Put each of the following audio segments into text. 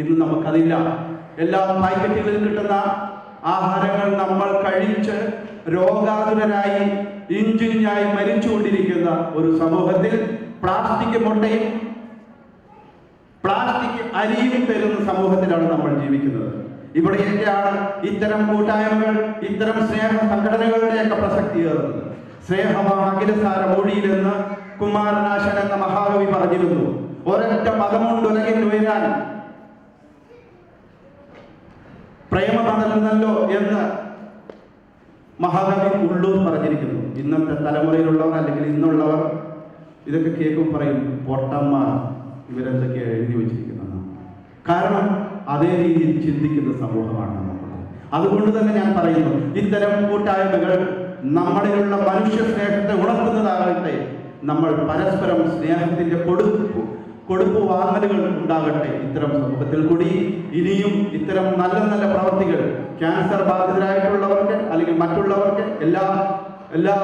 ഇന്ന് നമുക്കതില്ല. എല്ലാ പാക്കറ്റുകളിൽ കിട്ടുന്ന ആഹാരങ്ങൾ നമ്മൾ കഴിച്ച് രോഗാതുരരായി ഇഞ്ചിഞ്ചായി മരിച്ചുകൊണ്ടിരിക്കുന്ന ഒരു സമൂഹത്തിൽ പ്ലാസ്റ്റിക് മുട്ടയും പ്ലാസ്റ്റിക് അരിയും തരുന്ന സമൂഹത്തിലാണ് നമ്മൾ ജീവിക്കുന്നത്. ഇവിടെയൊക്കെയാണ് ഇത്തരം കൂട്ടായ്മകൾ, ഇത്തരം സ്നേഹ സംഘടനകളുടെയൊക്കെ പ്രസക്തി ഏറുന്നത്. സ്നേഹമാണ് അഖിലസാര മൊഴിയിലെന്ന് കുമാരനാശൻ എന്ന മഹാകവി പറഞ്ഞിരുന്നു. ഒരൊറ്റ പദമുണ്ട് ഉലകിൽ ഉയരാൻ പ്രേമമതല്ലോ എന്ന് മഹാകവി ഉള്ളൂർ പറഞ്ഞിരിക്കുന്നു. ഇന്നത്തെ തലമുറയിലുള്ളവർ അല്ലെങ്കിൽ ഇന്നുള്ളവർ ഇതൊക്കെ കേൾക്കും പറയും, പൊട്ടന്മാർ ഇവരെന്തൊക്കെയാണ് എഴുതി വച്ചിരിക്കുന്നത്. കാരണം അതേ രീതിയിൽ ചിന്തിക്കുന്ന സമൂഹമാണ് നമുക്കുള്ളത്. അതുകൊണ്ട് തന്നെ ഞാൻ പറയുന്നു, ഇത്തരം കൂട്ടായ്മകൾ നമ്മളിലുള്ള മനുഷ്യ സ്നേഹത്തെ ഉണർത്തുന്നതാകട്ടെ. നമ്മൾ പരസ്പരം സ്നേഹത്തിന്റെ കൊടുപ്പു വാങ്ങലുകൾ ഉണ്ടാകട്ടെ. ഇത്തരം സമൂഹത്തിൽ കൂടി ഇനിയും ഇത്തരം നല്ല നല്ല പ്രവർത്തികൾ ക്യാൻസർ ബാധിതരായിട്ടുള്ളവർക്ക് അല്ലെങ്കിൽ മറ്റുള്ളവർക്ക് എല്ലാ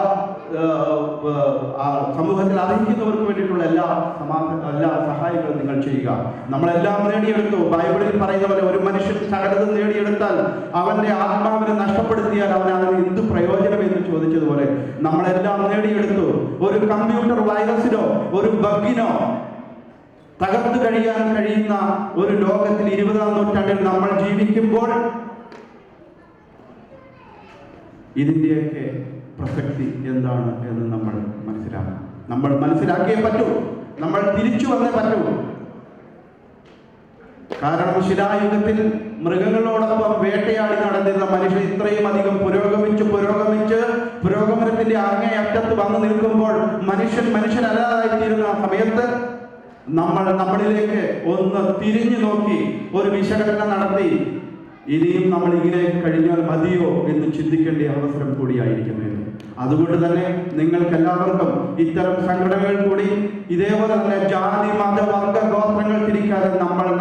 സമൂഹത്തിൽ അറിയിക്കുന്നവർക്ക് വേണ്ടിയിട്ടുള്ള എല്ലാ സഹായങ്ങളും നിങ്ങൾ ചെയ്യുക. നമ്മളെല്ലാം നേടിയെടുത്തു. ബൈബിളിൽ പറയുന്ന പോലെ ഒരു മനുഷ്യൻ സകലതും നേടിയെടുത്താൽ അവന്റെ ആത്മാവിനെ നഷ്ടപ്പെടുത്തിയാൽ അവന് എന്ത് പ്രയോജനം എന്ന് ചോദിച്ചതുപോലെ നമ്മളെല്ലാം നേടിയെടുത്തു. ഒരു കമ്പ്യൂട്ടർ വൈറസിനോ ഒരു ബഗിനോ തകർത്ത് കഴിയാൻ കഴിയുന്ന ഒരു ലോകത്തിൽ 20-ാം നൂറ്റാണ്ടിൽ നമ്മൾ ജീവിക്കുമ്പോൾ ഇതിൻ്റെയൊക്കെ പ്രസക്തി എന്താണ് എന്ന് നമ്മൾ മനസ്സിലാക്കണം. നമ്മൾ മനസ്സിലാക്കിയേ പറ്റൂ. നമ്മൾ തിരിച്ചു വന്നേ പറ്റൂ. കാരണം ശിലായുഗത്തിൽ മൃഗങ്ങളോടൊപ്പം വേട്ടയാടി നടന്നിരുന്ന മനുഷ്യൻ ഇത്രയും അധികം പുരോഗമനത്തിന്റെ അങ്ങേയറ്റത്ത് വന്നു നിൽക്കുമ്പോൾ മനുഷ്യനല്ലാതായിത്തീരുന്ന ആ സമയത്ത് നമ്മളിലേക്ക് ഒന്ന് തിരിഞ്ഞു നോക്കി ഒരു വിശകലനം നടത്തി ഇനിയും നമ്മൾ ഇങ്ങനെ കഴിഞ്ഞാൽ മതിയോ എന്ന് ചിന്തിക്കേണ്ട അവസരം കൂടിയായിരിക്കുന്നു. അതുകൊണ്ട് തന്നെ നിങ്ങൾക്ക് എല്ലാവർക്കും ഇത്തരം സംഘടനകൾ കൂടി ഇതേപോലെ തന്നെ ജാതി മത വർഗ ഗോത്രങ്ങൾ തിരിക്കാതെ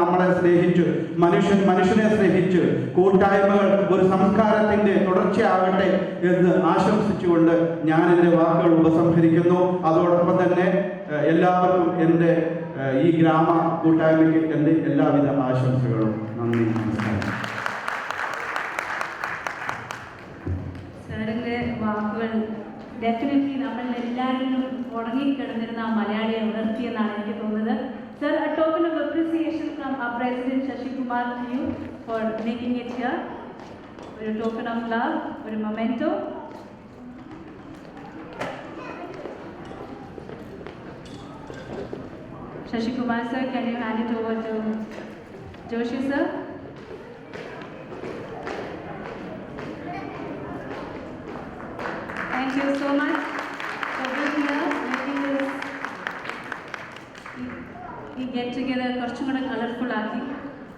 നമ്മളെ സ്നേഹിച്ച് മനുഷ്യനെ സ്നേഹിച്ച് കൂട്ടായ്മകൾ ഒരു സംസ്കാരത്തിന്റെ തുടർച്ചയാകട്ടെ എന്ന് ആശംസിച്ചുകൊണ്ട് ഞാൻ എൻ്റെ വാക്കുകൾ ഉപസംഹരിക്കുന്നു. അതോടൊപ്പം തന്നെ എല്ലാവർക്കും എൻ്റെ ഈ ഗ്രാമ കൂട്ടായ്മയ്ക്ക് എൻ്റെ എല്ലാവിധ ആശംസകളും. നന്ദി, നമസ്കാരം. സാറിൻ്റെ വാക്കുകൾ ഡെഫിനറ്റ്ലി നമ്മളെല്ലാവരും ഉറങ്ങിക്കിടന്നിരുന്ന ആ മലയാളിയെ ഉണർത്തിയെന്നാണ് എനിക്ക് തോന്നുന്നത്. Sir, a token of appreciation from our President Shashi Kumar to you for making it here. ഒരു token of love, ഒരു memento. Shashi Kumar sir, can you hand it over to Joshi sir? Thank you so much for being here, making this get together കുറച്ചും കൂടെ colourful ആക്കി.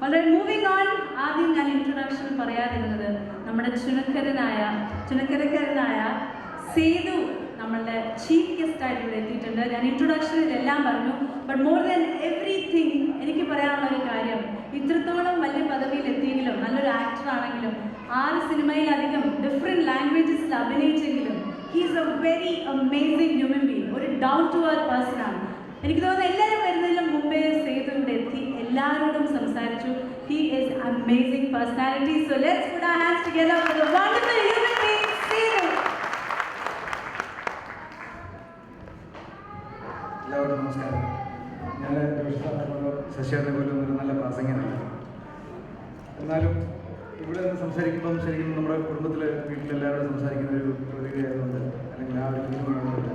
വളരെ moving on. ആദ്യം ഞാൻ introduction പറയാതിരുന്നത് നമ്മുടെ ചുനക്കരക്കാരനായ സേതു നമ്മളുടെ ചീഫ് ഗസ്റ്റ് ആയിട്ട് ഇവിടെ എത്തിയിട്ടുണ്ട്. ഞാൻ ഇൻട്രൊഡക്ഷനിൽ എല്ലാം പറഞ്ഞു. ബട്ട് മോർ ദാൻ എവറിത്തിങ് എനിക്ക് പറയാനുള്ള ഒരു കാര്യം, ഇത്രത്തോളം വലിയ പദവിയിൽ എത്തിയെങ്കിലും നല്ലൊരു ആക്ടർ ആണെങ്കിലും 6 സിനിമയിലധികം ഡിഫറെൻറ്റ് ലാംഗ്വേജസിൽ അഭിനയിച്ചെങ്കിലും he's a very amazing human being. ഒരു ഡൗൺ ടു എർത്ത് പേഴ്സൺ ആണ്. എനിക്ക് തോന്നുന്നു എല്ലാവരും വരുന്നതിലും മുമ്പേ സേതു ഇവിടെ എത്തി, എല്ലാവരോടും സംസാരിച്ചു. He is amazing personality. So let's put our hands together for the wonderful human being Sethu. എല്ലാവർക്കും നമസ്കാരം. ഞാൻ ശശിയുടെ പോലും ഒരു നല്ല പ്രാസംഗികനല്ല. എന്നാലും ഇവിടെ നിന്ന് സംസാരിക്കുമ്പം ശരിക്കും നമ്മുടെ കുടുംബത്തിലെ വീട്ടിലെല്ലാവരോടും സംസാരിക്കുന്ന ഒരു പ്രതികരണമുണ്ട്, അല്ലെങ്കിൽ ആ ഒരു ഫീലിംഗുണ്ട്.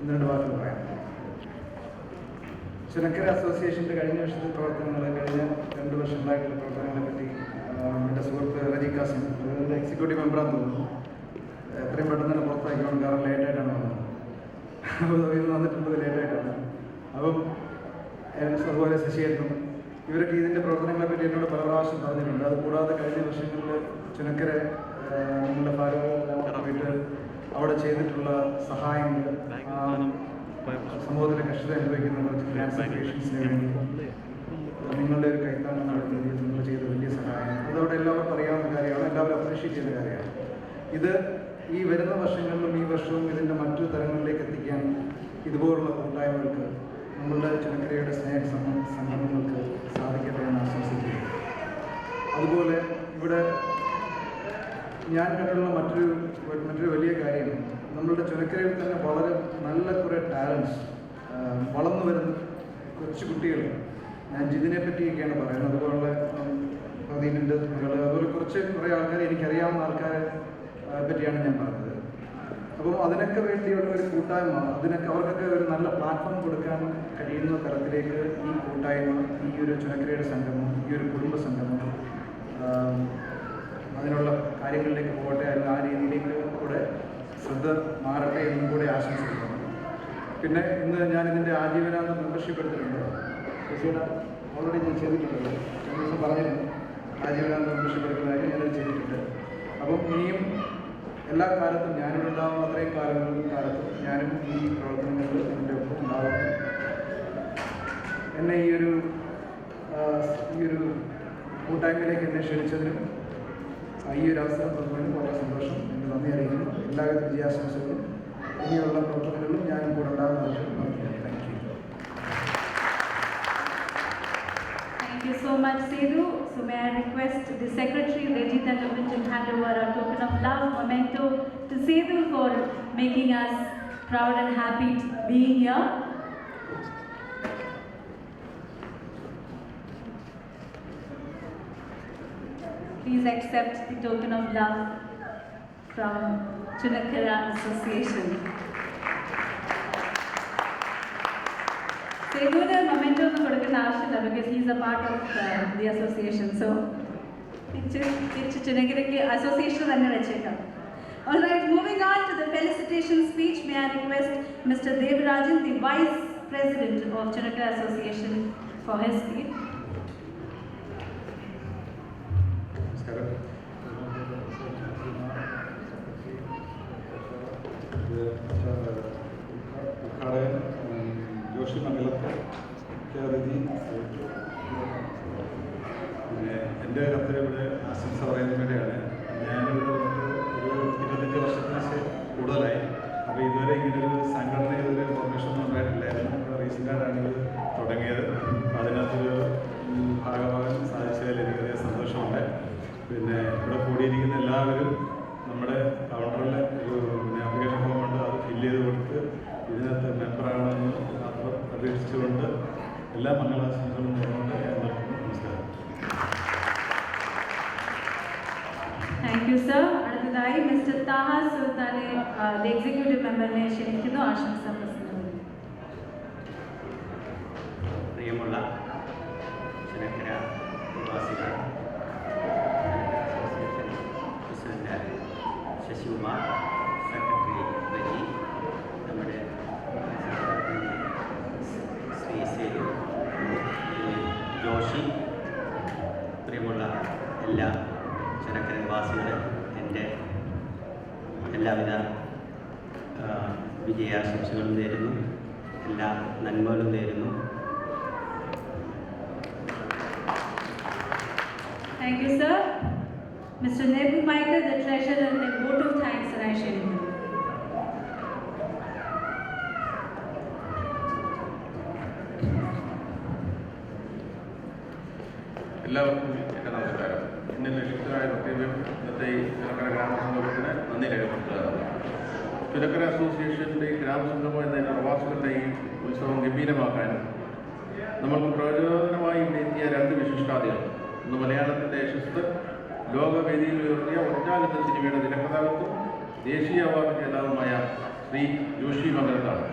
2 വാക്കുകൾ പറയാം. ചുനക്കര അസോസിയേഷൻ്റെ കഴിഞ്ഞ വർഷത്തെ പ്രവർത്തനങ്ങൾ, കഴിഞ്ഞ 2 വർഷങ്ങളായിട്ടുള്ള പ്രവർത്തനങ്ങളെ പറ്റി എൻ്റെ സുഹൃത്ത് റജി കാസിം, അതിൻ്റെ എക്സിക്യൂട്ടീവ് മെമ്പറാന്ന് തോന്നുന്നു, എത്രയും പെട്ടെന്ന് തന്നെ പുറത്താക്കിയാണ്. കാരണം ലേറ്റായിട്ടാണ് വന്നത്. അപ്പോൾ ഇത് വന്നിട്ടുള്ളത് ലേറ്റായിട്ടാണ്. അപ്പം അതുപോലെ ശശിയേട്ടനും ഇവരൊക്കെ ഇതിൻ്റെ പ്രവർത്തനങ്ങളെ പറ്റി എന്നോട് പല പ്രാവശ്യം പറഞ്ഞിട്ടുണ്ട്. അതുകൂടാതെ കഴിഞ്ഞ വർഷങ്ങളിൽ ചുനക്കര നിങ്ങളുടെ ഭാരതമെല്ലാം പോയിട്ട് അവിടെ ചെയ്തിട്ടുള്ള സഹായങ്ങൾ, സമൂഹത്തിലെ കഷ്ടത അനുഭവിക്കുന്ന ക്യാൻസർ പേഷ്യൻസിന് വേണ്ടി നിങ്ങളുടെ ഒരു കൈത്താങ്ങം നടത്തി നിങ്ങൾ ചെയ്ത വലിയ സഹായം, അതവിടെ എല്ലാവർക്കും അറിയാവുന്ന കാര്യമാണ്, എല്ലാവരും അപ്രീഷിയേറ്റ് ചെയ്യുന്ന കാര്യമാണ്. ഇത് ഈ വരുന്ന വർഷങ്ങളിലും ഈ വർഷവും ഇതിൻ്റെ മറ്റു തലങ്ങളിലേക്ക് എത്തിക്കാൻ ഇതുപോലുള്ള കൂട്ടായ്മകൾക്ക് നമ്മളുടെ ചുനക്കരയുടെ സ്നേഹ സംഗമങ്ങൾക്ക് സാധിക്കട്ടെ എന്നാണ് ഇവിടെ ഞാൻ കണ്ടുള്ള മറ്റൊരു വലിയ കാര്യം, നമ്മളുടെ ചുരക്കരയിൽ തന്നെ വളരെ നല്ല കുറേ ടാലൻസ് വളർന്നു വരുന്ന കുറച്ച് കുട്ടികൾ, ഞാൻ ജിതിനെ പറ്റിയൊക്കെയാണ് പറയുന്നത്, അതുപോലുള്ള പതിനുണ്ട് മകൾ, അതുപോലെ കുറേ ആൾക്കാരെ എനിക്കറിയാവുന്ന ആൾക്കാരെ പറ്റിയാണ് ഞാൻ പറഞ്ഞത്. അപ്പോൾ അതിനൊക്കെ വേണ്ടിയുള്ള ഒരു കൂട്ടായ്മ, അവർക്കൊക്കെ ഒരു നല്ല പ്ലാറ്റ്ഫോം കൊടുക്കാൻ കഴിയുന്ന തരത്തിലേക്ക് ഈ കൂട്ടായ്മ, ഈ ഒരു ചുനക്കരയുടെ സംഗമം, ഈ ഒരു കുടുംബ സംഗമം അതിനുള്ള കാര്യങ്ങളിലേക്ക് പോകട്ടെ, അല്ലെങ്കിൽ ആ രീതിയിലേക്ക് കൂടെ ശ്രദ്ധ മാറട്ടെ എന്നും കൂടെ ആശംസിക്കുന്നു. പിന്നെ ഇന്ന് ഞാനിതിൻ്റെ ആജീവനാന്ത മെമ്പർഷിപ്പ് എടുത്തിട്ടുണ്ട്. ശശിയുടെ ഓൾറെഡി ഞാൻ ചെയ്തിട്ടുണ്ട്, ദിവസം പറഞ്ഞിരുന്നു ആജീവനാന്ത മെമ്പർഷിപ്പ് എടുക്കുന്ന കാര്യം ഞാനത് ചെയ്തിട്ടുണ്ട്. അപ്പം ഇനിയും എല്ലാ കാലത്തും ഞാനിവിടെ ഉണ്ടാകുന്ന അത്രയും കാലത്തും ഞാനും ഈ പ്രവർത്തനങ്ങളിൽ എൻ്റെ ഒപ്പം ഉണ്ടാകുന്നു. എന്നെ ഈ ഒരു കൂട്ടായ്മയിലേക്ക് എന്നെ ക്ഷണിച്ചതിനും ഈ ഒരു അവസരം തന്നതിനും വളരെ സന്തോഷം, എനിക്ക് നന്ദി അറിയിക്കുന്നു. എല്ലാവിധ വിജയാശംസകളും ഇനിയുള്ള പ്രവർത്തനങ്ങളിലും ഞാനും കൂടെ ഉണ്ടാകുന്നതിന് നന്ദി. Thank you so much, Sedu. So may I request the Secretary, Rajita Levin, to hand over a token of love, memento to Sedu for making us proud and happy being here. Please accept the token of love from Chunakara Association. Seduna memento ഒന്നും കൊടുക്കുന്ന ആവശ്യമില്ല, because he is a part of the association. So തിരിച്ച് ചുനക്കരയ്ക്ക് association തന്നെ വെച്ചേക്കാം. All right, moving on to the felicitation speech, may I request Mr. Devarajan, the Vice President of Chunakara Association, for his speech. Joshi മംഗലത്ത് രജി, പിന്നെ എൻ്റെ കർത്തവ്യം ആശംസ പറയുന്നതിന് വേണ്ടിയാണ്. ഞാനിവിടെ ഒരു 25 വർഷത്തിന് കൂടുതലായി. അപ്പോൾ ഇതുവരെ ഇങ്ങനൊരു സംഘടന ഇതുവരെ ഫോർമേഷനൊന്നും ഉണ്ടായിട്ടില്ലായിരുന്നു. റീസെൻ്റായിട്ടാണ് ഇത് തുടങ്ങിയത്. അപ്പോൾ അതിനകത്തൊരു ഭാഗമാകാൻ സാധിച്ചതിൽ എനിക്കറിയാൻ സന്തോഷമുണ്ട്. പിന്നെ ഇവിടെ കൂടിയിരിക്കുന്ന എല്ലാവരും നമ്മുടെ കൗണ്ടറിൽ ഒരു ആപ്ലിക്കേഷൻ ഫോമുണ്ട്, അത് ഫില്ല് ചെയ്ത് കൊടുത്ത് ഇതിനകത്ത് മെമ്പറാണെന്ന് മാത്രം അപേക്ഷിച്ചുകൊണ്ട് എല്ലാ മംഗളാശംസകളും നേർന്നുകൊണ്ട് ഞാൻ നമസ്കാരം. Thank you sir. അടുത്തതായി മിസ്റ്റർ താഹ സുൽത്താനെ എക്സിക്യൂട്ടീവ് മെമ്പറിനെ ക്ഷണിക്കുന്നു ആശംസ പ്രസംഗം. പ്രിയമുള്ള ചുനക്കര നിവാസികൾ, പ്രസിഡന്റ് ശശികുമാർ, സെക്രട്ടറി റജി, നമ്മുടെ ശ്രീ സേതു, ജോഷി, പ്രിയമുള്ള എല്ലാ ചുനക്കര നിവാസികളെ എൻ്റെ എല്ലാവിധ വിജയാശംസകളും നേരുന്നു, എല്ലാ നന്മകളും നേരുന്നു. Thank you, sir. Mr. Nebu Michael, the treasurer, and a vote of thanks, and I share you. എല്ലാവർക്കും എൻ്റെ നമസ്കാരം. ഇന്ന് നിക്ഷിപ്തമായ കർത്തവ്യം ഇന്നത്തെ ഈ ചുനക്കര ഗ്രാമസംഗമത്തിന് നന്ദി രേഖപ്പെടുത്തുകയാണ്. ചുനക്കര അസോസിയേഷൻ്റെ ഗ്രാമസംഗമം എന്ന പ്രവാസികളുടെ ഈ ഉത്സവം ഗംഭീരമാക്കാൻ നമ്മൾക്ക് പ്രചോദനമായി ഇവിടെ എത്തിയ 2 വിശിഷ്ടാദികൾ. ഒന്ന് മലയാളത്തിൻ്റെ യശസ്സ് ലോകവേദിയിൽ ഉയർത്തിയ ഒറ്റാൽ എന്ന സിനിമയുടെ തിരക്കഥാകൃത്തും ദേശീയ അവാർഡ് ജേതാവുമായ ശ്രീ ജോഷി മംഗലത്താണ്.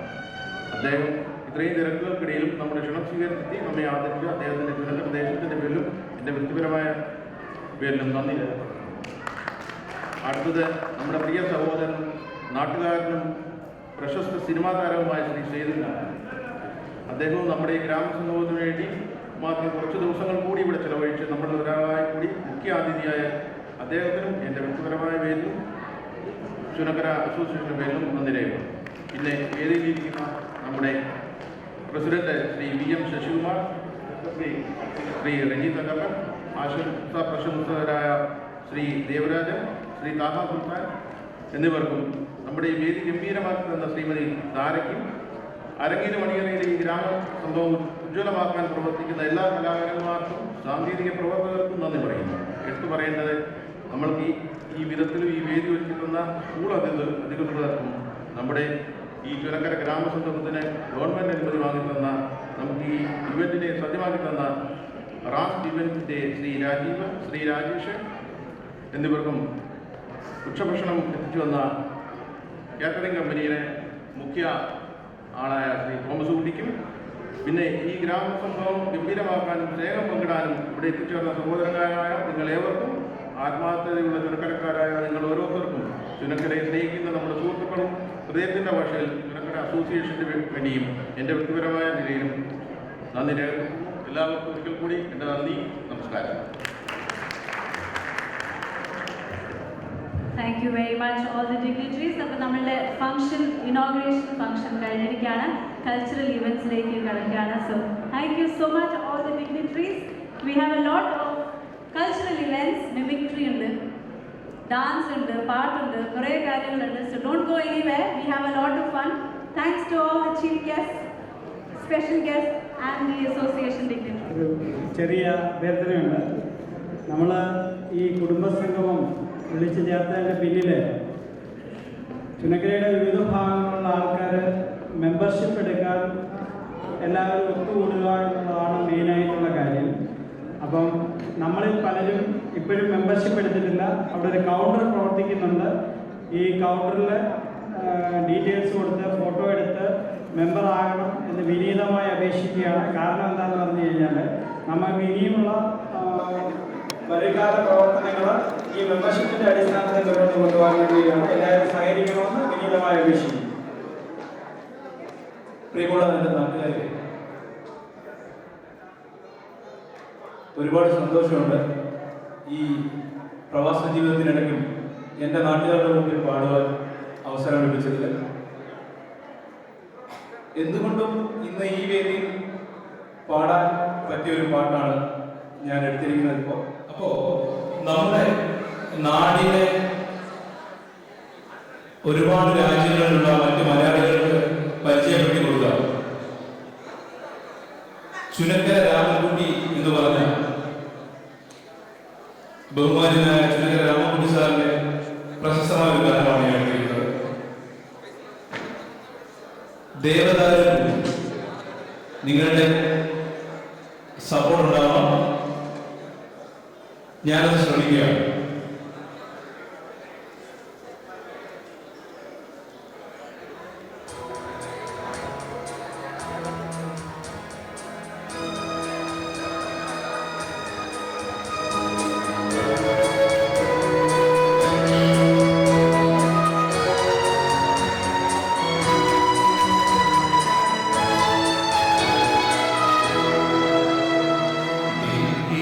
അദ്ദേഹം ഇത്രയും തിരക്കുകൾക്കിടയിലും നമ്മുടെ ക്ഷണം സ്വീകരിച്ചെത്തി നമ്മെ ആദരിച്ച് അദ്ദേഹത്തിൻ്റെ ചുനക്കര ദേശത്തിൻ്റെ പേരിലും എൻ്റെ വ്യക്തിപരമായ പേരിലും നന്ദി രേഖപ്പെടുത്തുന്നു. അടുത്തത് നമ്മുടെ പ്രിയ സഹോദരനും നാട്ടുകാരനും പ്രശസ്ത സിനിമാ താരവുമായ ശ്രീ സേതുവിനാണ്. അദ്ദേഹവും നമ്മുടെ ഈ ഗ്രാമസംഗമത്തിന് വേണ്ടി മാത്രം കുറച്ച് ദിവസങ്ങൾ കൂടി ഇവിടെ ചിലവഴിച്ച് നമ്മുടെ ഒരാളായി കൂടി മുഖ്യ അതിഥിയായ അദ്ദേഹത്തിനും എൻ്റെ വ്യക്തിപരമായ പേരിലും ചുനക്കര അസോസിയേഷൻ്റെ പേരിലും നന്ദി രേഖപ്പെടുത്തുന്നു. പിന്നെ വേദിയിലിരിക്കുന്ന നമ്മുടെ പ്രസിഡന്റ് ശ്രീ VM ശശികുമാർ, ശ്രീ രജി തങ്കപ്പൻ, ആശംസ പ്രശംസകരായ ശ്രീ ദേവരാജൻ, ശ്രീ താഹ സുൽത്താൻ എന്നിവർക്കും നമ്മുടെ ഈ വേദി ഗംഭീരമാക്കി തന്ന ശ്രീമതി താരയ്ക്കും അരങ്ങിന് മണിയറയിലെ ഈ ഗ്രാമ സംഭവം ഉജ്ജ്വലമാക്കാൻ പ്രവർത്തിക്കുന്ന എല്ലാ കലാകാരന്മാർക്കും സാങ്കേതിക പ്രവർത്തകർക്കും നന്ദി പറയുന്നു. എടുത്തു പറയേണ്ടത് നമ്മൾക്ക് ഈ വിധത്തിലും ഈ വേദി ഒരുക്കി തന്ന സ്കൂൾ അധികൃതർക്കും നമ്മുടെ ഈ ചുരക്കര ഗ്രാമസംഗമത്തിന് ഗവൺമെൻറ് അനുമതി വാങ്ങി തന്ന നമുക്ക് ഈ ഇവൻറ്റിനെ സജ്ജമാക്കി തന്ന റാസ്റ്റ് ഇവൻറ്റിൻ്റെ ശ്രീ രാജേഷ് എന്നിവർക്കും ഉച്ചഭക്ഷണം എത്തിച്ചു വന്ന കാറ്ററിംഗ് കമ്പനിയിലെ മുഖ്യ ആളായ ശ്രീ തോമസ് കുട്ടിക്കും പിന്നെ ഈ ഗ്രാമസംഭവം ഗംഭീരമാക്കാനും സ്നേഹം പങ്കിടാനും ഇവിടെ എത്തിച്ചേർന്ന സഹോദരങ്ങളായ നിങ്ങളേവർക്കും ആത്മാർത്ഥതയുള്ള ചുനക്കരക്കാരായ നിങ്ങൾ ഓരോരുത്തർക്കും ചുനക്കരയെ സ്നേഹിക്കുന്ന നമ്മുടെ സുഹൃത്തുക്കളും ഹൃദയത്തിൻ്റെ ഭാഷയിൽ ചുനക്കര അസോസിയേഷന് വേണ്ടിയും എൻ്റെ വ്യക്തിപരമായ നിലയിലും നന്ദി രേഖപ്പെടുത്തുന്നു. എല്ലാവർക്കും ഒരിക്കൽ കൂടി എൻ്റെ നന്ദി, നമസ്കാരം. Thank you very much all the dignitaries. അപ്പോൾ നമ്മളുടെ ഫംഗ്ഷൻ, ഇനോഗ്രേഷൻ ഫംഗ്ഷൻ കഴിഞ്ഞിരിക്കുകയാണ്. കൾച്ചറൽ ഇവൻറ്റ്സിലേക്ക് കിടക്കുകയാണ്. So thank you so much all the dignitaries. We have a lot of cultural events. Mimicry ഉണ്ട്, ഡാൻസ് ഉണ്ട്, പാട്ടുണ്ട്, കുറേ കാര്യങ്ങളുണ്ട്. So don't go anywhere. We have a lot of fun. Thanks to all the chief guest, special guest and the association dignitary. ഒരു ചെറിയ അഭ്യർത്ഥനയുണ്ട്. നമ്മൾ ഈ കുടുംബസംഗമം വിളിച്ചു ചേർത്തതിൻ്റെ പിന്നിൽ ചുനക്കരയുടെ വിവിധ ഭാഗങ്ങളിലുള്ള ആൾക്കാർ മെമ്പർഷിപ്പ് എടുക്കാൻ എല്ലാവരും ഒത്തുകൂടുക എന്നുള്ളതാണ് മെയിനായിട്ടുള്ള കാര്യം. അപ്പം നമ്മളിൽ പലരും ഇപ്പോഴും മെമ്പർഷിപ്പ് എടുത്തിട്ടില്ല. അവിടെ ഒരു കൗണ്ടർ പ്രവർത്തിക്കുന്നുണ്ട്. ഈ കൗണ്ടറിൽ ഡീറ്റെയിൽസ് കൊടുത്ത് ഫോട്ടോ എടുത്ത് മെമ്പർ ആകണം എന്ന് വിനീതമായി അപേക്ഷിക്കുകയാണ്. കാരണം എന്താണെന്ന് പറഞ്ഞു കഴിഞ്ഞാൽ നമുക്ക് ഇനിയുമുള്ള വരുകാല പ്രവർത്തനങ്ങൾ ഈ മെമ്പർഷിപ്പിൻ്റെ അടിസ്ഥാനത്തിൽ മുന്നോട്ട് കൊണ്ടുപോകാൻ വേണ്ടിയാണ് എല്ലാവരും സഹകരിക്കണമെന്ന് വിനീതമായി അപേക്ഷിക്കുന്നു. പ്രിയമുള്ള എൻ്റെ നാട്ടുകാരെ, ഒരുപാട് സന്തോഷമുണ്ട് ഈ പ്രവാസ ജീവിതത്തിനിടയ്ക്കും എൻ്റെ നാട്ടുകാരുടെ മുമ്പിൽ പാടുവാൻ അവസരം ലഭിച്ചതിൽ. എന്തുകൊണ്ടും ഇന്ന് ഈ വേദിയിൽ പാടാൻ പറ്റിയൊരു പാട്ടാണ് ഞാൻ എടുത്തിരിക്കുന്നത്. അപ്പോൾ നമ്മുടെ നാടിനെ ഒരുപാട് രാജ്യങ്ങളിലുള്ള മറ്റ് മലയാളികൾക്ക് പരിചയപ്പെടുത്തി കൊടുക്കുക. ചുനക്കര രാമൻകുട്ടി എന്ന് പറഞ്ഞ ബഹുമാനായ ചുനക്കര രാമൻകുട്ടി സാറിന്റെ പ്രശസ്തമായ ഒരു ഗാനമാണ് ഞാൻ എടുത്തിരിക്കുന്നത്. ദേവദാരു, നിങ്ങളുടെ സപ്പോർട്ട് ഉണ്ടാവണം. ഞാനത് ശ്രമിക്കുകയാണ്.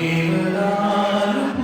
Even I look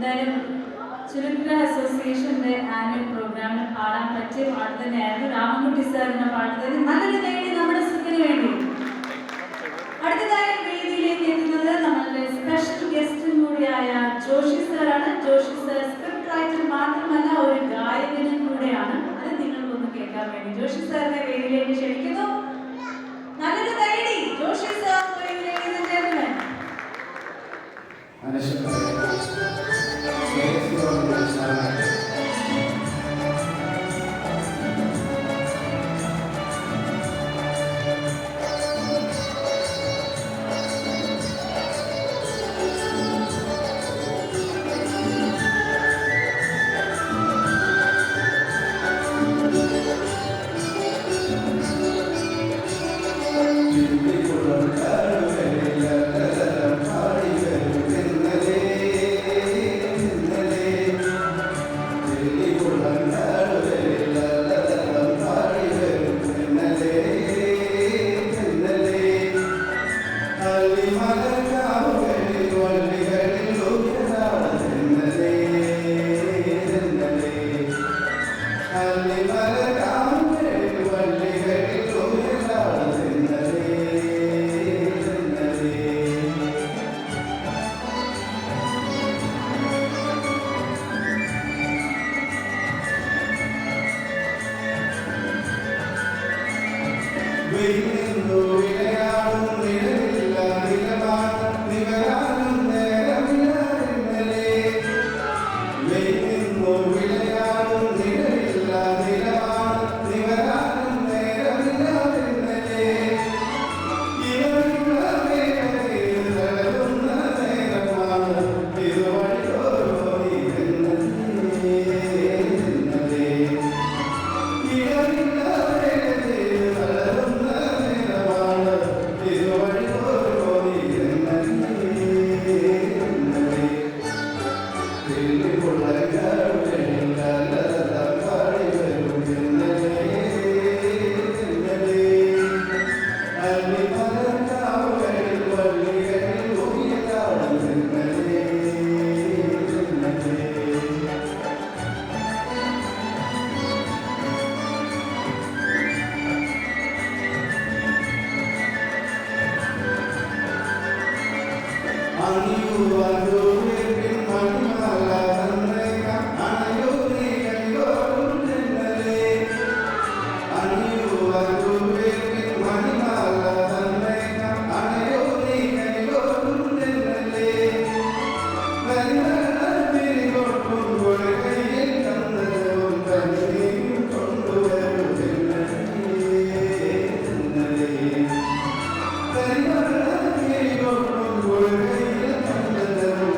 എന്തായാലും ചുരുക്ക അസോസിയേഷന്റെ ആനുവൽ പ്രോഗ്രാമിന് പാടാൻ പറ്റിയ പാട്ട് തന്നെയായിരുന്നു. രാമൻകുട്ടി സാറിന്റെ പാട്ട് തന്നെ നല്ലൊരു നേടി നമ്മുടെ സുഖിന് വേണ്ടി. അടുത്തതായി വേദിയിലേക്ക് എത്തുന്നത് നമ്മളുടെ സ്പെഷ്യൽ ഗസ്റ്റും കൂടിയായ ജോഷി സാറാണ്. ജോഷി സാർ സ്ക്രിപ്റ്റ് റൈറ്റർ മാത്രമല്ല ഒരു ഗായകനും കൂടെയാണ്. അത് നിങ്ങൾക്കൊന്ന് കേൾക്കാൻ വേണ്ടി ജോഷി സാറിനെ വേദിയിലേക്ക് ക്ഷണിക്കുന്നു. നല്ലൊരു നേടി ജോഷി സാർ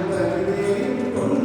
Thank you.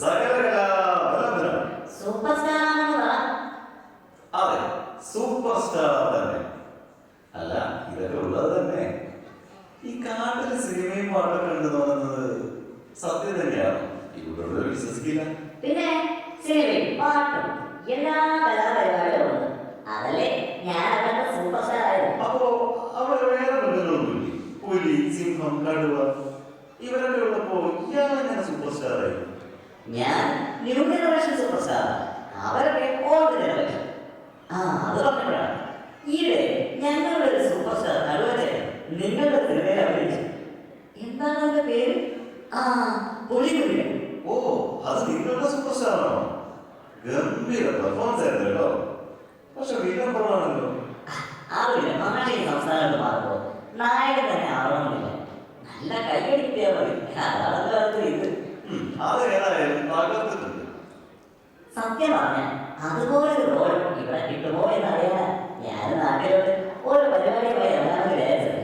സകലകലാവല്ലഭനാണ്. സൂപ്പർ സ്റ്റാർ ആണെന്ന് പറ. അതെ, സൂപ്പർ സ്റ്റാർ തന്നെ. അല്ല, ഇതൊക്കെ ഉള്ളത് തന്നെ. ഈ കാട്ടിൽ സിനിമയും പാട്ടൊക്കെ ഉണ്ടെന്ന് പറയുന്നത് സത്യം തന്നെയാണ്. ഇവിടെ വിശ്വസിക്കില്ല. പിന്നെ സിനിമയും പാട്ടും എല്ലാ കലാപരിപാടികളും ഉണ്ട്. അതല്ലേ ഞാൻ അവരുടെ സൂപ്പർ സ്റ്റാർ ആയത്. അപ്പോ അവിടെ വേറെ മൃഗങ്ങളൊന്നുമില്ലേ? പുലി, സിംഹം, കടുവ ഇവരൊക്കെ ഉള്ളപ്പോ ഇയാളെങ്ങനെ സൂപ്പർ സ്റ്റാർ ആയി? ഞാൻ ന്യൂ ജനറേഷൻ സൂപ്പർ സ്റ്റാർ, അവരൊക്കെ ഓൾഡ് ജനറേഷൻ. അത് പറഞ്ഞപ്പോഴാണ് ഈയിടെ ഞങ്ങളുടെ ഒരു സൂപ്പർ സ്റ്റാർ കടുവച്ചേ നിങ്ങളുടെ സിനിമയിൽ അഭിനയിച്ചു. എന്താണ് അതിന്റെ പേര്? പുലിമുരുകൻ. ഓ, അത് നിങ്ങളുടെ സൂപ്പർ സ്റ്റാർ ആണോ? ഗംഭീര പെർഫോമൻസ് ആയിരുന്നു കേട്ടോ. പക്ഷെ വില്ലൻ കുറവാണല്ലോ. അറിയില്ല, നാളെ ഈ സംസ്ഥാനത്ത് മാറുമ്പോ നായകൻ തന്നെ ആവണമെന്നില്ല. നല്ല കൈയടി കിട്ടിയാൽ മതി. അതാണല്ലോ അത് ഇത്. അത് ഏതായാലും തകർത്തിട്ടുണ്ട്. സത്യം പറഞ്ഞ അതുപോലെ ഒരു റോൾ ഇവിടെ കിട്ടുമോ എന്നറിയാൻ ഞാൻ നാട്ടിലോട്ട് ഒരു പരിപാടി പോയി ഇറങ്ങാമെന്ന് വിചാരിച്ചത്.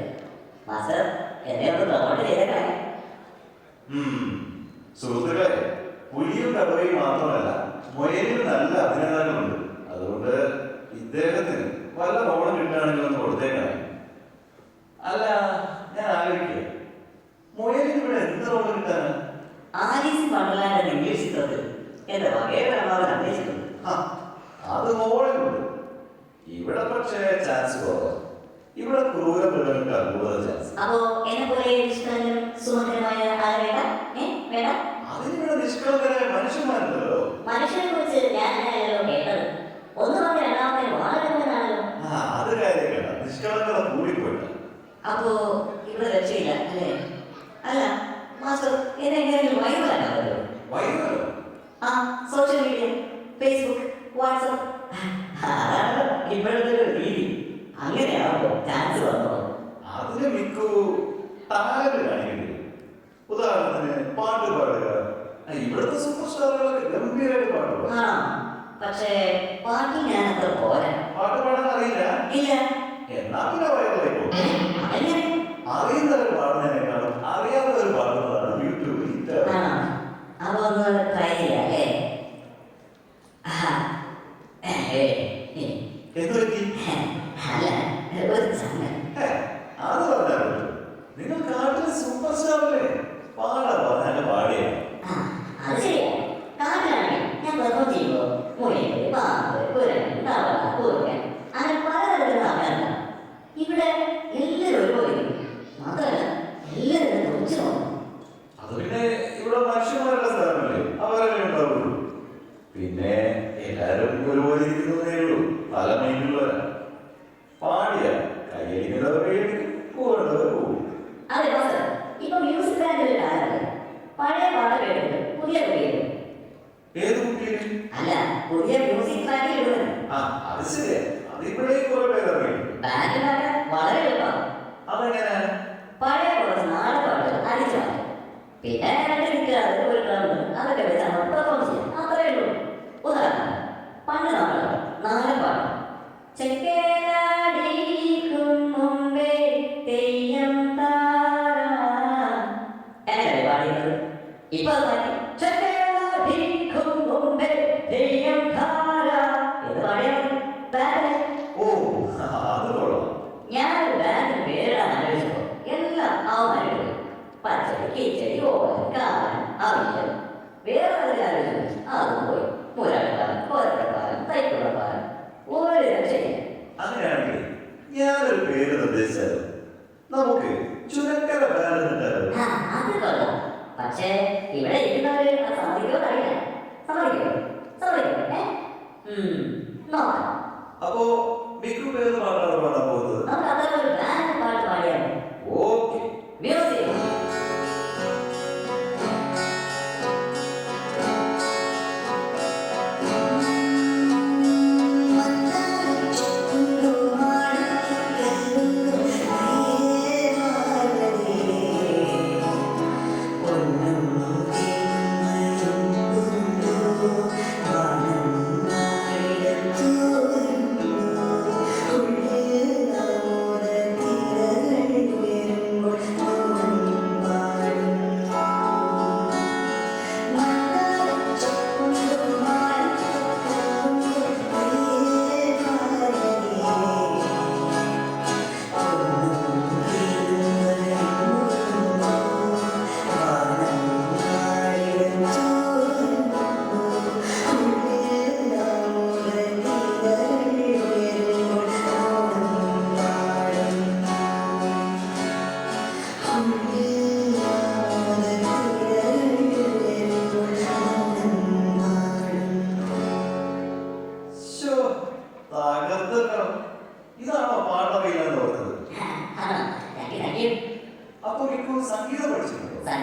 മാസ്റ്റർ എന്നെ ഒന്ന് പ്രൊമോട്ട് ചെയ്തേക്കണേ. സുഹൃത്തുക്കളെ, പുലിയും കടുവയും മാത്രമല്ല, മുയലിൽ നല്ല അഭിനേതാക്കളുണ്ട്. അതുകൊണ്ട് ഇദ്ദേഹത്തിന് വല്ല റോളും കിട്ടുകയാണെങ്കിൽ ഒന്ന് കൊടുത്തേക്കണേ. അല്ല, ഞാൻ ആലോചിക്കുക, മുയലിന് ഇവിടെ എന്ത് റോള് കിട്ടാനാ? ആലീസ് വണ്ടർലാൻഡ് ഇംഗ്ലീഷ് ചിത്രത്തിൽ എന്റെ വകയെ പരമാവധി അന്വേഷിച്ചിട്ടുണ്ട്. അത് മോളുണ്ട്. ഇവിടെ പക്ഷേ ചാൻസ് കുറവാണ്. ഇവിടെ ക്രൂര മൃഗങ്ങൾക്ക് കൂടുതൽ ചാൻസ്. അപ്പോ എന്നെ പോലെ നിഷ്കളങ്കനും സുമധുരമായ ആരെ വേണ്ട? വേണ്ട. അതിനിവിടെ നിഷ്കളങ്കരായ മനുഷ്യന്മാരുണ്ടല്ലോ. മനുഷ്യനെ കുറിച്ച് ഞാൻ അങ്ങനെയല്ലോ കേട്ടത്. ഒന്ന് പറഞ്ഞ രണ്ടാമത്തെ വാഴകനാണല്ലോ. അത് കാര്യം കേട്ട നിഷ്കളങ്കത കൂടിപ്പോയിട്ട. അപ്പോ ഇവിടെ രക്ഷയില്ല അല്ലേ? അല്ല മാസ്റ്റർ, എന്നെ എങ്ങനെയെങ്കിലും വൈറലാക്കാമല്ലോ. വൈറലോ? സോഷ്യൽ മീഡിയ, ഫേസ്ബുക്ക്, വാട്സപ്പ്, അതാണ് ഇപ്പോഴത്തെ ഒരു രീതി. അങ്ങനെയാണോ ചാൻസ് വന്നോ? അതിന് മിക്കു ടാലന്റ് കാണിക്കേണ്ടി വരും. ഉദാഹരണത്തിന് പാട്ട് പാടുക. ഇവിടുത്തെ സൂപ്പർ സ്റ്റാറുകളൊക്കെ ഗംഭീരമായിട്ട് പാടുക. പക്ഷേ പാട്ടിൽ ഞാൻ അത്ര പോരാ. പാട്ട് പാടാൻ അറിയില്ല? ഇല്ല. എന്നാ പിന്നെ വൈറലായി പോകും. അതെങ്ങനെ? അറിയുന്നവർ പാടുന്നതിനേക്കാളും അറിയാത്തവർ പാടുന്നതാണ് യൂട്യൂബിൽ ഹിറ്റ്. അപ്പൊ ഒന്ന് ട്രൈ ചെയ്യാം അല്ലേ? എന്ത് പറ്റി? അല്ല, ഒരു ചങ്ങ. അത് പറഞ്ഞാൽ നിങ്ങൾ കാട്ടിൽ സൂപ്പർ സ്റ്റാർ അല്ലേ? പാടാ പറഞ്ഞാൽ പാടിയ. അത് ശരിയാ. കാട്ടിലാണെങ്കിൽ ഞാൻ പെർഫോം ചെയ്യുമ്പോ മുയല്, പാമ്പ്, കുരങ്ങൻ, തവള, കൂർക്കൻ അങ്ങനെ പലതരത്തിലുള്ള ആൾക്കാരുണ്ട്. ഇവിടെ എല്ലാവരും ഒരുപോലെ. മാത്രമല്ല എല്ലാവരും തുറച്ചു നോക്കും. അത് പിന്നെ ഇവിടെ മനുഷ്യന്മാരുടെ സ്ഥലമല്ലേ, അവരല്ലേ ഉണ്ടാവുള്ളൂ. പിന്നെ എല്ലാരും ഒരുപോലെ ഇരിക്കുന്നതേ ഉള്ളൂ. പല മൈൻഡുള്ളവരാ. പാടിയ കൈയടിക്കുന്നവർ കൈയടിക്കും, പോകേണ്ടവർ പോകും. അതെ മാസ്റ്റർ, ഇപ്പൊ മ്യൂസിക് ബാൻഡിൽ ആരല്ലേ പഴയ പാട്ട് കേട്ടിട്ട് പുതിയ കുട്ടികൾ? ഏത് കുട്ടിയെ? അല്ല, പുതിയ മ്യൂസിക് ബാൻഡിൽ ഇടുന്നത്. അത് ശരിയാ. അതിവിടെ കുറെ പേരറിയും. ബാൻഡ് ഉണ്ടാക്കാൻ വളരെ എളുപ്പമാണ്. അതെങ്ങനെ? പഴയ കുറച്ച് നാല് പാട്ടുകൾ അടിച്ചു മാറ്റും. പിന്നെ രണ്ട് ഗിറ്റാർ, ഒരു ഡ്രം, അതൊക്കെ വെച്ച് നമ്മൾ പെർഫോം ചെയ്യാം. അത്രേ ഉള്ളൂ. ഉദാഹരണം, പണ്ട് നമ്മൾ നാല് പാട്ട് ചെക്കേലാടിക്കും മുമ്പേ തെയ്യം എന്നല്ലേ പാടിയത്. ഇപ്പൊ അത് മാറ്റി ചെക്കേലാടിക്കും മുമ്പേ തെയ്യം എന്ന് പാടിയാൽ ബാൻഡ്. ഓ, അത് കൊള്ളാം. ഞാനൊരു ബാൻഡ് പേരിടാൻ ആലോചിച്ചപ്പോ എല്ലാം അവന്മാരുണ്ട്. പച്ചടി, കിച്ചടി, ഓവൻ, കാരൻ, അവിയൽ. വേറെ ആലോചിച്ചു അതും പോയി. മുരളക്കാരൻ, കോരക്കാരൻ, തൈക്കുളക്കാരൻ, ഒരു രക്ഷയില്ല. അങ്ങനെയാണെങ്കിൽ ഞാനൊരു പേര് നിർദ്ദേശിച്ചാലോ? നമുക്ക് ചുരക്കര ബാൻഡ് ഉണ്ടായിരുന്നു. അത് കൊള്ളാം. പക്ഷേ ഇവിടെ ഇരിക്കുന്നവര് അത് സമ്മതിക്കോ അറിയില്ല. സമ്മതിക്കോ? സമ്മതിക്കോ? നോക്കാം. അപ്പോ മിക്കു പേര് പാട്ടാണ് പാടാൻ പോകുന്നത്. നമുക്ക് അതേപോലെ ഒരു ബാൻഡ് പാട്ട് പാടിയാലോ? ഓക്കെ. മ്യൂസിക്.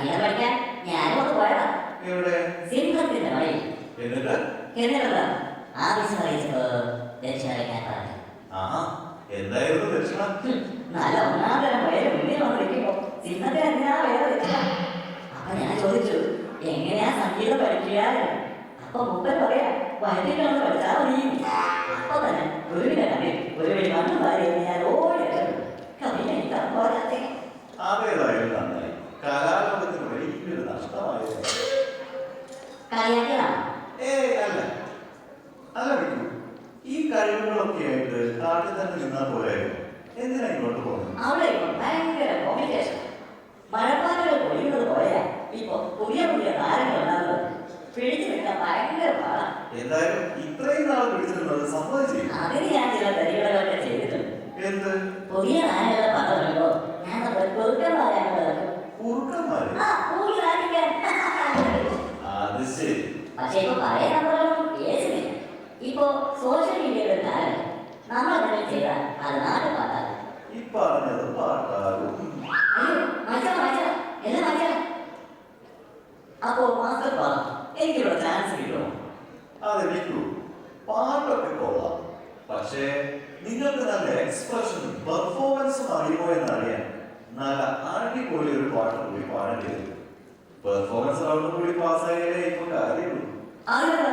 സംഗീതം പഠിക്കാൻ ഞാനും ഒന്ന് പോയതാ. എവിടെ? സിംഹത്തിന്റെ വഴി. എന്നിട്ട് എന്നിട്ടെന്താ ആവശ്യം അറിയിച്ചപ്പോ ദക്ഷിണ വയ്ക്കാൻ പറഞ്ഞു. ആഹാ, എന്തായിരുന്നു ദക്ഷിണ? നല്ല ഒന്നാം തരം വയറ് മുന്നിൽ വന്നിരിക്കുമ്പോ സിംഹത്തിന് എന്തിനാ വേറെ ദക്ഷിണ? അപ്പൊ ഞാൻ ചോദിച്ചു എങ്ങനെയാ സംഗീതം പഠിക്കുക? അപ്പൊ മുപ്പൻ പറയാ വയറ്റിലൊന്ന് പഠിച്ചാൽ മതി. അപ്പൊ തന്നെ ഗുരുവിന്റെ കണ്ണിൽ ഒരു വഴി മണ്ണ് വാരി ഞാൻ ഓടി കവിത എനിക്ക് പോരാത്തെ. അതേതായാലും നന്നായി. കലാലോകത്തിന് വലിയൊരു നഷ്ടമായിരുന്നു. കളിയാക്കിയതാണ്. അല്ല അല്ല വിട്ടു. ഈ കഴിവുകളൊക്കെ ആയിട്ട് കാട്ടിൽ തന്നെ നിന്നാൽ പോരായിരുന്നു. എന്തിനാ ഇങ്ങോട്ട് പോകുന്നത്? അവിടെ ഇപ്പോൾ ഭയങ്കര കോമ്പിനേഷൻ. മഴപ്പാറ്റുകൾ പൊഴിയുന്നത് പോലെയാ ഇപ്പൊ പുതിയ പുതിയ താരങ്ങൾ ഉണ്ടാകുന്നത്. പിടിച്ചു നിൽക്കാൻ ഭയങ്കര പാടാ. എന്തായാലും ഇത്രയും നാൾ പിടിച്ചിരുന്നത് സമ്മതിച്ചു. അതിന് ഞാൻ ചില പരിപാടികളൊക്കെ ചെയ്തിട്ടുണ്ട്. എന്ത്? പുതിയ നായകളെ പറഞ്ഞോ ഞാൻ കുറുക്കന്മാരാണ്. കുറുക്കന്മാര്? അത് ശരി. പക്ഷെ ഇപ്പൊ പഴയ നമ്പറുകളൊന്നും കേസില്ല. ഇപ്പൊ സോഷ്യൽ മീഡിയയുടെ താരം നമ്മൾ അങ്ങനെ ചെയ്താൽ അത് നാട്ടിൽ പാട്ടാകും. ഈ പറഞ്ഞത് പാട്ടാകും. അയ്യോ മാറ്റണം എല്ലാം മാറ്റണം. അപ്പോ മാസ്റ്റർ പറഞ്ഞു എനിക്കിവിടെ ചാൻസ് കിട്ടുമോ? അതെ വിട്ടു. പാട്ടൊക്കെ കൊള്ളാം. പക്ഷേ നിങ്ങൾക്ക് നല്ല എക്സ്പ്രഷനും പെർഫോമൻസും അറിയുമോ എന്നറിയാൻ നല്ല അടിപൊളി ഒരു പാട്ട് കൂടി പാടേണ്ടി വരും. പെർഫോമൻസ് റൗണ്ട് കൂടി പാസ്സായാലേ ഇപ്പൊ കാര്യമുള്ളൂ. അതല്ല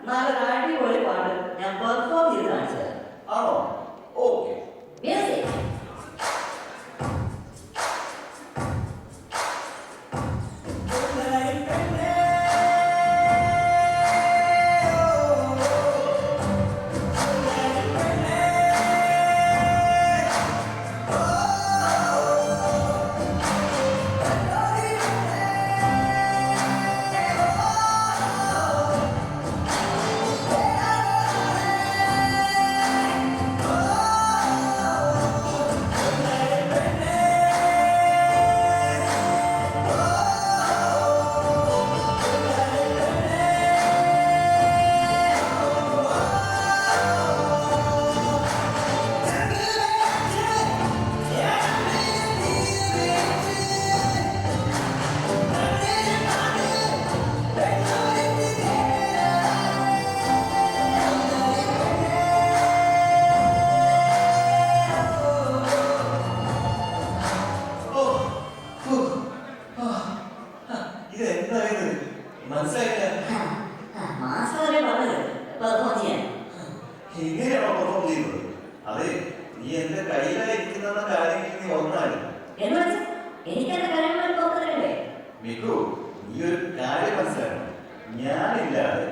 നല്ല അടിപൊളി പാട്ട് ഞാൻ പെർഫോം ചെയ്ത് കാണിച്ചത്. ആണോ? ഓക്കെ. മ്യൂസിക്. ഇതെന്തായത് മനസ്സിലായില്ല. മാസ്റ്ററെ പറഞ്ഞത് പെർഫോം ചെയ്യാൻ. എങ്ങനെയാണോ പെർഫോം ചെയ്യുന്നത്? അതെ, നീ എന്റെ കയ്യിലായിരിക്കുന്ന കാര്യങ്ങൾ നീ ഓർമ്മ. എന്ന് വെച്ചാൽ എനിക്കെന്റെ കഴിവുകൾ തോന്നലല്ലേ? മിക്കു, നീ ഒരു കാര്യം മനസ്സിലാക്കണം. ഞാനില്ലാതെ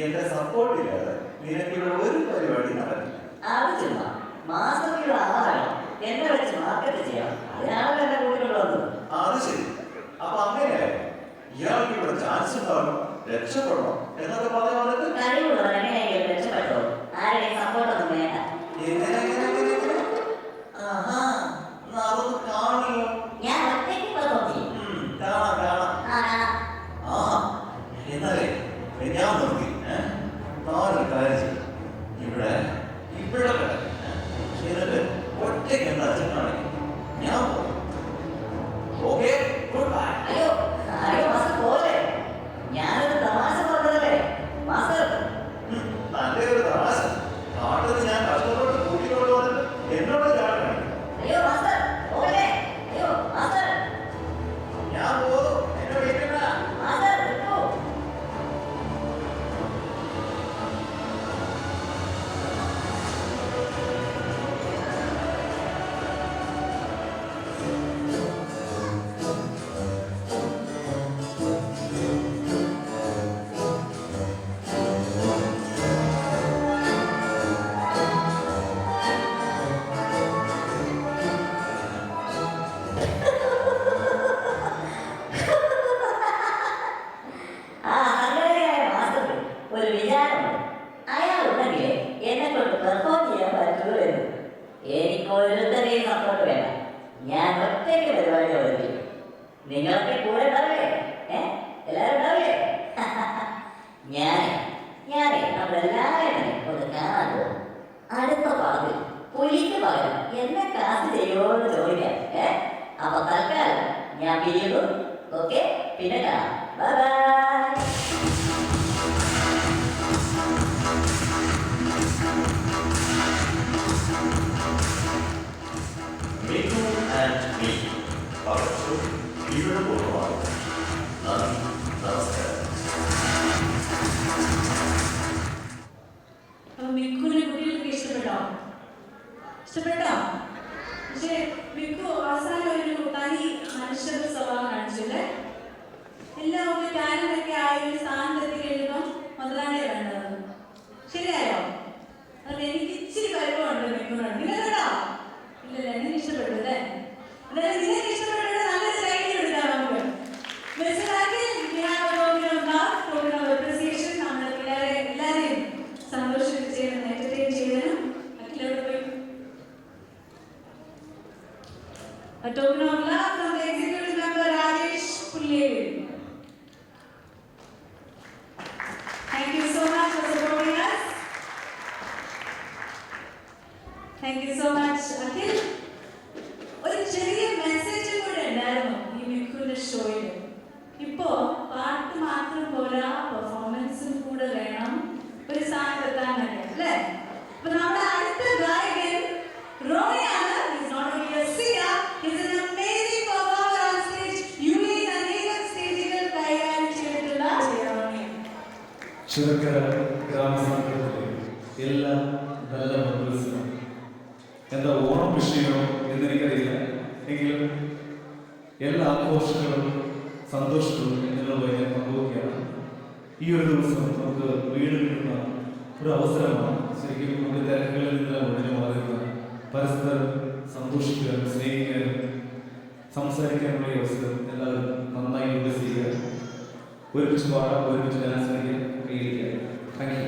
എന്റെ സപ്പോർട്ട് ഇല്ലാതെ നിനക്കിവിടെ ഒരു പരിപാടി നടക്കില്ല. അത് ചുമ്മാ മാസ്റ്ററിയുടെ ആളാണ് എന്നെ വെച്ച് മാർക്കറ്റ് ചെയ്യാം. അതിനാണല്ലോ എന്റെ കൂട്ടിലുള്ള വന്നത്. അത് ശരി. അപ്പൊ അങ്ങനെയായി ഇയാൾക്ക് ഇവിടെ ചാൻസ് ഉണ്ടാവണം, രക്ഷപ്പെടണം എന്നൊക്കെ പറഞ്ഞു വന്നിട്ട് കഴിവുള്ളവർ എങ്ങനെയെങ്കിലും രക്ഷപ്പെട്ടോ. ആരുടെയും സപ്പോർട്ടൊന്നും വേണ്ട. അതൊന്ന് കാണല്ലോ. ഞാൻ ഒറ്റയ്ക്ക് പെർഫോം ചെയ്യും. കാണാം. എന്നാലേ ഞാൻ നോക്കി നാല് കാര്യം ചെയ്യും. ഇവിടെ എന്നിട്ട് ഒറ്റയ്ക്ക് എന്താ ചെന്നാണെങ്കിൽ ഞാൻ പോകും. Okay, good bye. അയ്യോ മാസ്റ്റർ പോലെ ഞാനൊരു തമാശ പറഞ്ഞതല്ലേ മാസ്റ്റർ. നല്ലൊരു തമാശ. കാട്ടിൽ ഞാൻ കഷ്ടപ്പെട്ട് കൂട്ടിക്കൊണ്ട് വന്നിട്ട് എന്നോട് ചാടണം. അയ്യോ മാസ്റ്റർ പോലെ. അയ്യോ മാസ്റ്റർ ഞാൻ പോകും. എന്നെ വിളിക്കണ്ട. മാസ്റ്റർ വിട്ടു. ആ സംഘടനയായ മാസ്റ്റർക്ക് ഒരു വിചാരമുണ്ട്. അയാളുണ്ടെങ്കിൽ എന്നെ കൊണ്ട് പെർഫോം ചെയ്യാൻ പറ്റൂ എന്ന്. എനിക്കൊരുത്തരെയും സപ്പോർട്ട് വേണ്ട. ഞാൻ ഒറ്റയ്ക്ക് പരിപാടി അവതരിപ്പിക്കും. നിങ്ങളൊക്കെ കൂടെ ഉണ്ടാവില്ലേ? എല്ലാവരും ഉണ്ടാവില്ലേ? ഞാനേ നമ്മളെല്ലാവരും ഒന്ന് കാണാൻ പോകും. അടുത്ത പാതിൽ പുലിക്ക് പകരം എന്നെ കാസ്റ്റ് ചെയ്യുമോ എന്ന് ചോദിക്കാം. അപ്പൊ തൽക്കാലം ഞാൻ പിരിയുന്നു. ഓക്കെ. പിന്നെ bye bye. Miku and me, പകർച്ചു ഇവിടെ പൂർണ്ണമാണ്. നന്ദി, നമസ്കാരം. അപ്പൊ മിക്കുവിനെ കുട്ടികൾക്ക് ഇഷ്ടപ്പെട്ടോ? ഇഷ്ടപ്പെട്ടോ? പക്ഷേ മിക്കു അവസാനം ഒരു തനി മനുഷ്യരുടെ സ്വഭാവം കാണിച്ചില്ലേ? എല്ലാം ഒക്കെ ടാലന്റൊക്കെ ആയ ഒരു സ്ഥാനത്തെത്തി കഴിയുമ്പോൾ മുതലാളിയെ വേണ്ടത്. ശരിയായോ? അതുകൊണ്ട് എനിക്ക് ഇച്ചിരി കഴിവുണ്ട് മിക്കുവിനോട്. നിങ്ങൾക്കോ? ഇല്ലല്ല, എനിക്ക് ഇഷ്ടപ്പെട്ടു അല്ലേ? അതായത് നിങ്ങൾക്ക് ഇഷ്ടപ്പെട്ട നല്ലൊരു കൈ എടുക്കാം നമുക്ക്. എല്ലാവരെയും സന്തോഷിപ്പിച്ചതിനും എന്റർടൈൻ ചെയ്തതിനും അഖിലോട് പോയി a token of love from the executive member Rajesh Pulleli. Thank you so much for supporting us. Thank you so much, Akhil. ഒരു ചെറിയ മെസ്സേജ് കൂടെ ഉണ്ടായിരുന്നു ഈ മിക്കുവിന്റെ ഷോയിൽ. ഇപ്പോ പാട്ട് മാത്രം പോരാ, പെർഫോമൻസും കൂടെ വേണം ഒരു സ്ഥാനത്തെത്താനൊക്കെ അല്ലേ? അപ്പൊ നമ്മുടെ അടുത്ത ഗായകൻ റോണിയാണ്. He's not only a singer, he's an amazing performer on stage. UAE അനേകം സ്റ്റേജുകൾ കൈകാര്യം ചെയ്തിട്ടുള്ള റോണി. ചുരക്കര ഗ്രാമസഭയിലെ എല്ലാ നല്ല മെമ്പേഴ്സിനും എന്താ ഓണം വിഷയമോ എന്നെനിക്കറിയില്ല, എങ്കിലും എല്ലാ ആഘോഷങ്ങളും സന്തോഷങ്ങളും എന്നുള്ളത് ഞാൻ പങ്കുവയ്ക്കുകയാണ്. ഈ ഒരു ദിവസം നമുക്ക് വീട് കിട്ടുന്ന ഒരു അവസരമാണ്. ശരിക്കും നമ്മുടെ തിരക്കുകളിൽ നിന്നെല്ലാം ഒഴിഞ്ഞു മാറുന്ന പരസ്പരം സന്തോഷിക്കാനും സ്നേഹിക്കാനും സംസാരിക്കാനുള്ള ഈ അവസരം എല്ലാവരും നന്നായി യൂസ് ചെയ്യുക. ഒരുമിച്ച് പാടാം, ഒരുമിച്ച് ഡാൻസ് കളിക്കാൻ കൈയിരിക്കുക. Thank you.